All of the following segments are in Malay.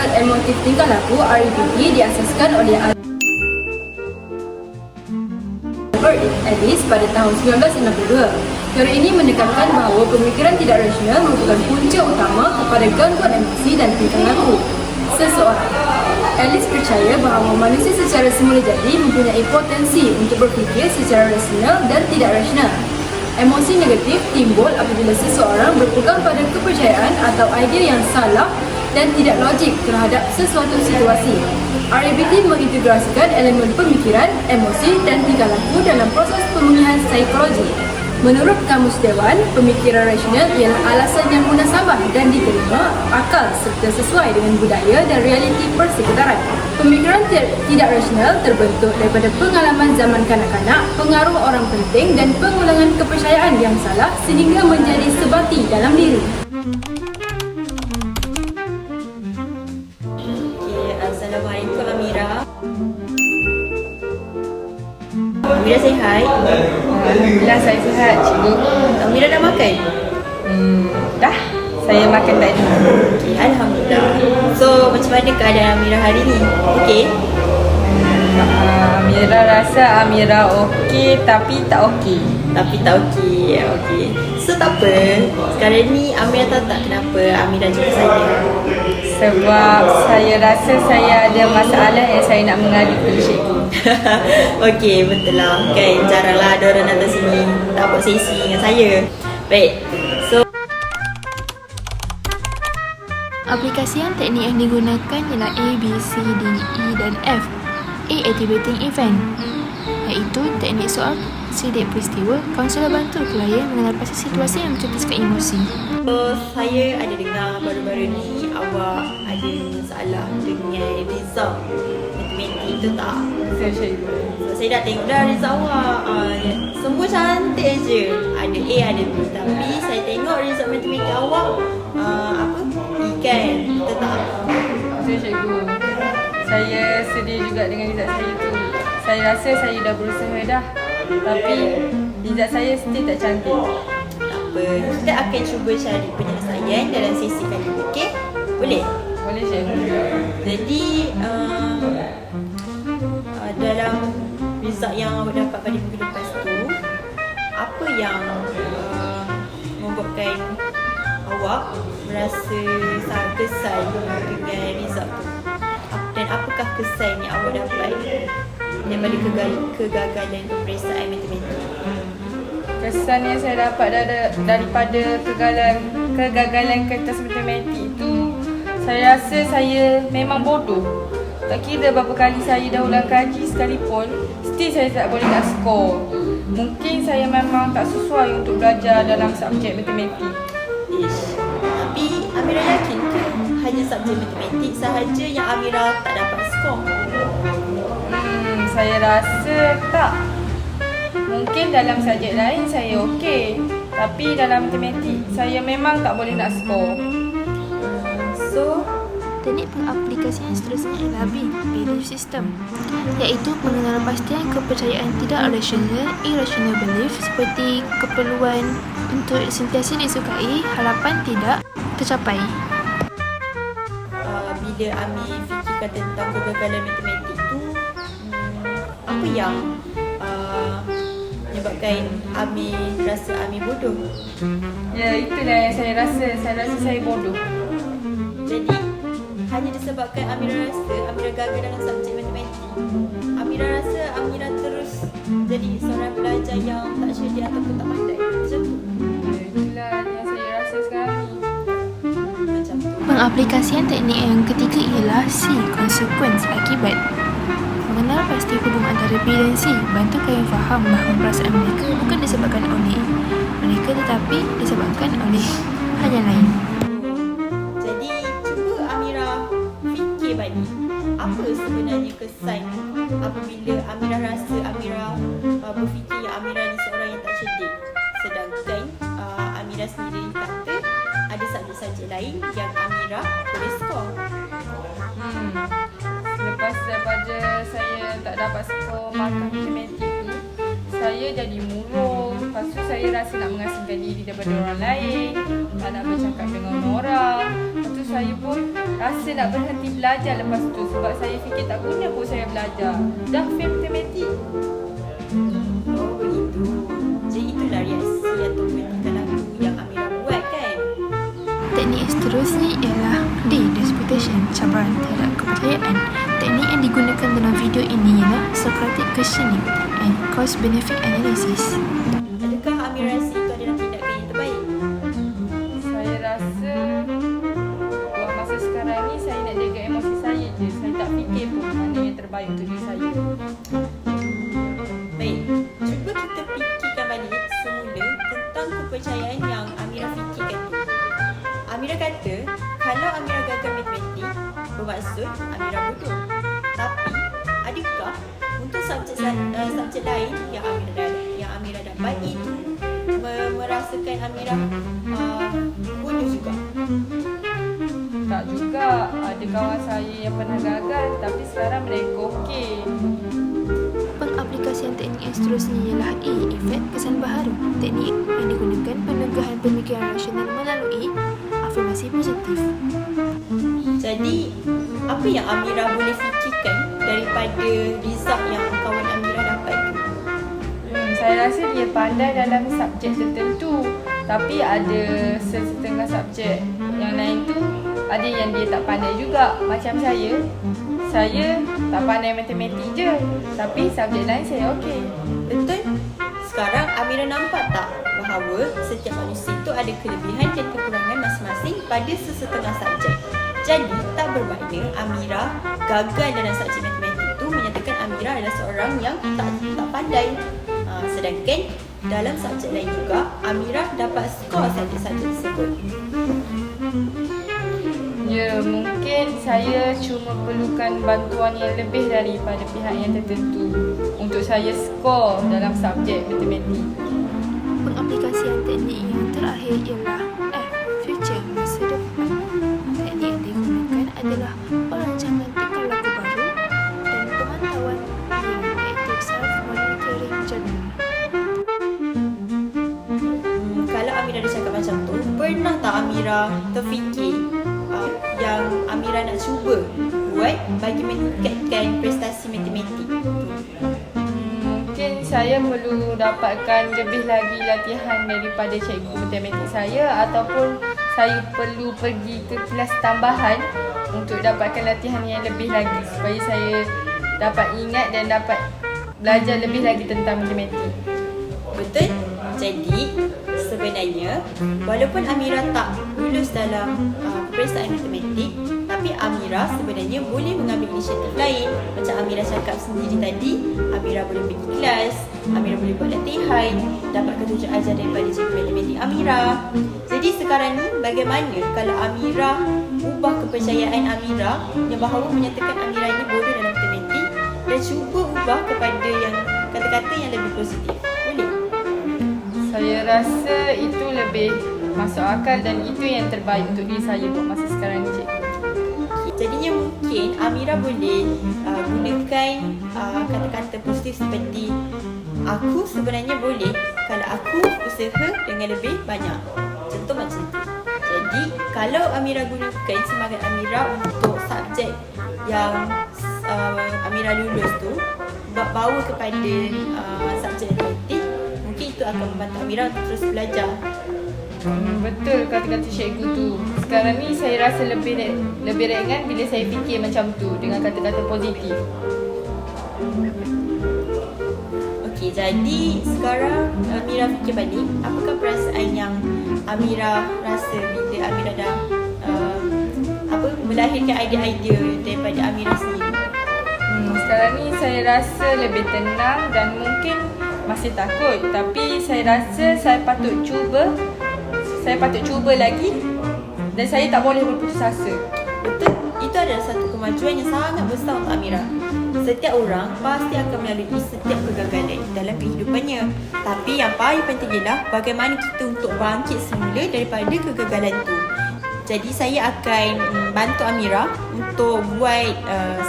Rasional Emotif Tingkah Laku (REPT) diasaskan oleh Albert Ellis pada tahun 1962. Teori ini menekankan bahawa pemikiran tidak rasional merupakan punca utama kepada gangguan emosi dan tingkah laku seseorang. Ellis percaya bahawa manusia secara semula jadi mempunyai potensi untuk berfikir secara rasional dan tidak rasional. Emosi negatif timbul apabila seseorang berpegang pada kepercayaan atau idea yang salah dan tidak logik terhadap sesuatu situasi. REPT mengintegrasikan elemen pemikiran, emosi dan tingkah laku dalam proses pemulihan psikologi. Menurut Kamus Dewan, pemikiran rasional ialah alasan yang munasabah dan diterima akal serta sesuai dengan budaya dan realiti persekitaran. Pemikiran tidak rasional terbentuk daripada pengalaman zaman kanak-kanak, pengaruh orang penting dan pengulangan kepercayaan yang salah sehingga menjadi sebati dalam diri. Assalamualaikum Amira. Amira sihat? Alhamdulillah saya sihat, cikgu. Amira dah makan? Dah, saya makan tadi. Okay, Alhamdulillah. So, macam mana keadaan Amira hari ni? Okey? Amira rasa Amira okey tapi tak okey. Tapi tak okey. Okey. So, tak apa. Sekarang ni Amira tahu tak kenapa Amira jumpa saya? Sebab saya rasa saya ada masalah yang saya nak mengadu kepada cikgu. Okey, betul lah. Kan, jaranglah ada orang datang sini tak buat sesi dengan saya. Baik. So, aplikasi yang teknik yang digunakan ialah A, B, C, D, E dan F. A. Activating event, iaitu teknik soal sidik peristiwa. Kaunselor bantu klien mengenal pasti situasi yang mencetuskan emosi. saya ada dengar baru-baru ni awak ada masalah dengan result matematik tu tak? Saya cikgu. So, saya dah tengok dah result awak. Semua cantik je. Ada A, ada B. Tapi saya tengok result matematik awak ikan. Betul tak? Saya cikgu. Saya sedih juga dengan result saya tu. Saya rasa saya dah berusaha dah. Tapi result saya still tak cantik. Tak apa. Kita akan cuba cari penyelesaian dalam sesi kali ni. Okey? Boleh? Boleh cikgu. Jadi dalam result yang awak dapat pada minggu lepas tu, apa yang membuatkan awak merasa sangat kesal dengan result tu? Dan apakah kesan yang awak dapat daripada kegagalan peperiksaan matematik? Kesan yang saya dapat daripada kegagalan kertas matematik itu, saya rasa saya memang bodoh. Tak kira berapa kali saya dah ulang kaji sekalipun, still saya tak boleh nak skor. Mungkin saya memang tak sesuai untuk belajar dalam subjek matematik. Tapi Amira yakin ke hanya subjek matematik sahaja yang Amira tak dapat skor? Saya rasa tak. Mungkin dalam subjek lain saya okey, tapi dalam matematik saya memang tak boleh nak skor. So, Teknik pengaplikasian seterusnya ialah B, Belief System, iaitu pengenalan pastian kepercayaan tidak rasional, irrational belief, seperti keperluan untuk sentiasa disukai, harapan tidak tercapai. bila Ami fikirkan tentang kegagalan matematik tu, apa yang menyebabkan Ami rasa Ami bodoh? Ya, itulah yang saya rasa saya bodoh. Jadi hanya disebabkan Amira rasa Amira gagal dalam subjek matematik, Amira rasa Amira terus jadi seorang pelajar yang tak cerdik ataupun tak pandai. Macam tu. Ya, itulah yang saya rasa sekarang ni. Macam tu. Pengaplikasian teknik yang ketiga ialah C, Consequence, akibat. Mengenal pasti hubungan antara B dan C, bantu klien faham bahawa perasaan mereka bukan disebabkan oleh mereka tetapi disebabkan oleh hal yang lain. Jadi cuba Amira fikir balik, apa sebenarnya kesan apabila Amira rasa Amira berfikir yang Amira ni seorang yang tak cerdik, sedangkan Amira sendiri kata ada subjek-subjek lain yang Amira boleh skor. Selepas daripada saya tak dapat skor markah matematik tu, saya jadi murung. Lepas tu saya rasa nak mengasingkan diri daripada orang lain, tak nak bercakap dengan orang. Lepas tu saya pun rasa nak berhenti belajar lepas tu, sebab saya fikir tak guna pun saya belajar. Dah fail matematik. Oh begitu. Jadi itulah reaksi atau tingkah laku yang Amira buat kan? Teknik seterusnya ialah disputation, cabaran terhadap kepercayaan. Teknik yang digunakan dalam video ini ialah Socratic questioning and cost benefit analysis. Adakah Amira rasa itu adalah tindakan yang terbaik? Saya rasa buat masa sekarang ni saya nak jaga emosi saya je. Saya tak fikir pun mana yang terbaik untuk diri saya. Baik, cuba kita fikirkan balik semula tentang kepercayaan yang Amira fikirkan tu. Amira kata, kalau Amira gagal matematik, bermaksud Amira bodoh. Tapi, adakah untuk subjek lain yang Amira dapat itu merasakan Amira bodoh juga? Tak juga. Ada kawan saya yang pernah gagal tapi sekarang mereka okey. Pengaplikasian teknik yang seterusnya ialah efek kesan baharu. Teknik yang digunakan penegahan pemikiran rasional melalui afirmasi positif. Jadi, apa yang Amira boleh fikirkan daripada result yang kawan Amira dapat tu? Saya rasa dia pandai dalam subjek tertentu, tapi ada setengah subjek yang lain tu ada yang dia tak pandai juga. Macam saya tak pandai matematik je, tapi subjek lain saya okey. Betul? Sekarang Amira nampak tak bahawa setiap manusia itu ada kelebihan dan kekurangan masing-masing pada sesetengah subjek. Jadi, tak bermakna Amira gagal dalam subjek matematik itu menyatakan Amira adalah seorang yang tak pandai. Sedangkan dalam subjek lain juga, Amira dapat skor subjek-subjek tersebut. Ya, mungkin saya cuma perlukan bantuan yang lebih daripada pihak yang tertentu untuk saya skor dalam subjek matematik. Pengaplikasian teknik yang terakhir ialah future, masa depan. Teknik yang digunakan adalah perancangan tingkah laku baru dan pemantauan iaitu self-monitoring journal. Kalau Amira dah cakap macam tu, pernah tak Amira terfikir yang Amira nak cuba buat bagi meningkatkan prestasi matematik? Mungkin saya perlu dapatkan lebih lagi latihan daripada cikgu matematik saya, ataupun saya perlu pergi ke kelas tambahan untuk dapatkan latihan yang lebih lagi supaya saya dapat ingat dan dapat belajar lebih lagi tentang matematik. Betul? Jadi, sebenarnya walaupun Amira tak lulus dalam peperiksaan matematik, tapi Amira sebenarnya boleh mengambil inisiatif lain. Macam Amira cakap sendiri tadi, Amira boleh pergi kelas, Amira boleh buat latihan, dapat ketunjuk ajar daripada cikgu matematik Amira. Jadi sekarang ni, bagaimana kalau Amira ubah kepercayaan Amira yang bahawa menyatakan Amira ini bodoh dalam matematik dan cuba ubah kepada yang kata-kata yang lebih positif? Boleh? Saya rasa itu lebih masuk akal dan itu yang terbaik untuk diri saya buat masa sekarang ni, cikgu. Jadinya mungkin Amira boleh gunakan kata-kata positif seperti aku sebenarnya boleh kalau aku usaha dengan lebih banyak. Contoh macam tu. Jadi kalau Amira gunakan semangat Amira untuk subjek yang Amira lulus tu, bawa kepada subjek matematik, mungkin itu akan membantu Amira untuk terus belajar. Betul kata-kata cikgu tu. Sekarang ni saya rasa lebih ringan bila saya fikir macam tu dengan kata-kata positif. Okey, jadi sekarang Amira fikir balik, apakah perasaan yang Amira rasa bila Amira dah melahirkan idea-idea daripada Amira sendiri? Sekarang ni saya rasa lebih tenang dan mungkin masih takut, tapi saya rasa saya patut cuba lagi dan saya tak boleh berputus asa. Betul, itu adalah satu kemajuan yang sangat besar untuk Amira. Setiap orang pasti akan melalui setiap kegagalan dalam kehidupannya. Tapi yang paling penting ialah bagaimana kita untuk bangkit semula daripada kegagalan itu. Jadi saya akan bantu Amira untuk buat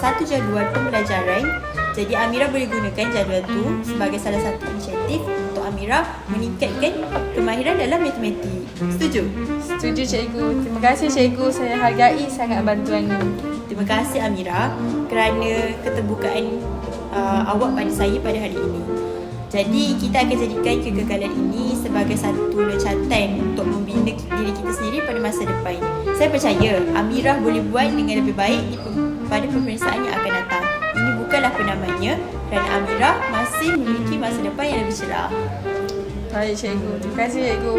satu jadual pembelajaran Jadi Amira boleh gunakan jadual tu sebagai salah satu inisiatif untuk Amira meningkatkan kemahiran dalam matematik. Setuju? Setuju cikgu. Terima kasih cikgu. Saya hargai sangat bantuan ni. Terima kasih Amira kerana keterbukaan awak pada saya pada hari ini. Jadi kita akan jadikan kegagalan ini sebagai satu loncatan untuk membina diri kita sendiri pada masa depan. Saya percaya Amira boleh buat dengan lebih baik pada peperiksaan yang akan datang. Ini bukanlah penamanya kerana Amira masih memiliki masa depan yang lebih cerah. Baik cikgu. Terima kasih cikgu.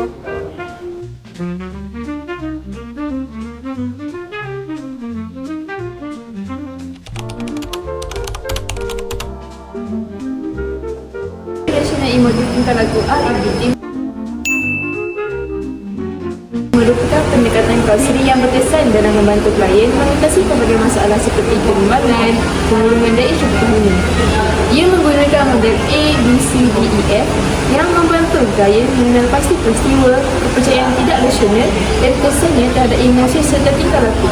Rasional emotif tingkah laku REBT merupakan pendekatan kausali yang berkesan dalam membantu klien mengatasi pelbagai masalah seperti kebimbangan, pengurungan dan isu penghuni. Ia menggunakan model A, B, C, D, E, F yang membantu klien mengenal pasti peristiwa, kepercayaan tidak rasional dan kesannya terhadap emosi serta tingkah laku.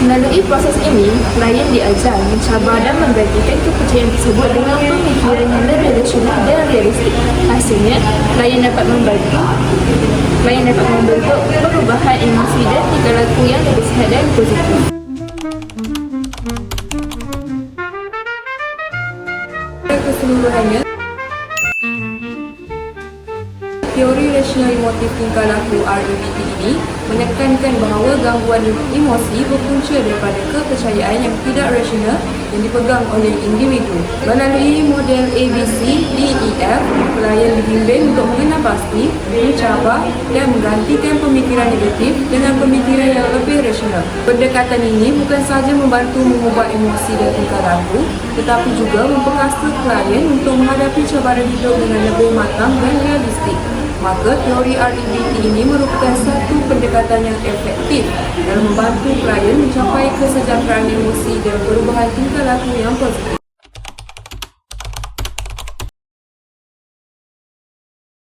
Melalui proses ini, klien diajar mencabar dan menggantikan kepercayaan tersebut dengan pemikiran yang lebih rasional dan realistik. Hasilnya, klien dapat membentuk perubahan emosi dan tingkah laku yang lebih sihat dan positif. Keseluruhannya, teori rasional emotif tingkah laku REBT ini menekankan bahawa gangguan emosi berpunca daripada kepercayaan yang tidak rasional yang dipegang oleh individu. Melalui model ABC, D, E, F, klien dibimbing untuk mengenal pasti, mencabar dan menggantikan pemikiran negatif dengan pemikiran yang lebih rasional. Pendekatan ini bukan sahaja membantu mengubah emosi dan tingkah laku, tetapi juga memperkasa klien untuk menghadapi cabaran hidup dengan lebih matang dan realistik. Maka teori REBT ini merupakan satu pendekatan yang efektif dalam membantu klien mencapai kesejahteraan emosi dan perubahan tingkah laku yang positif.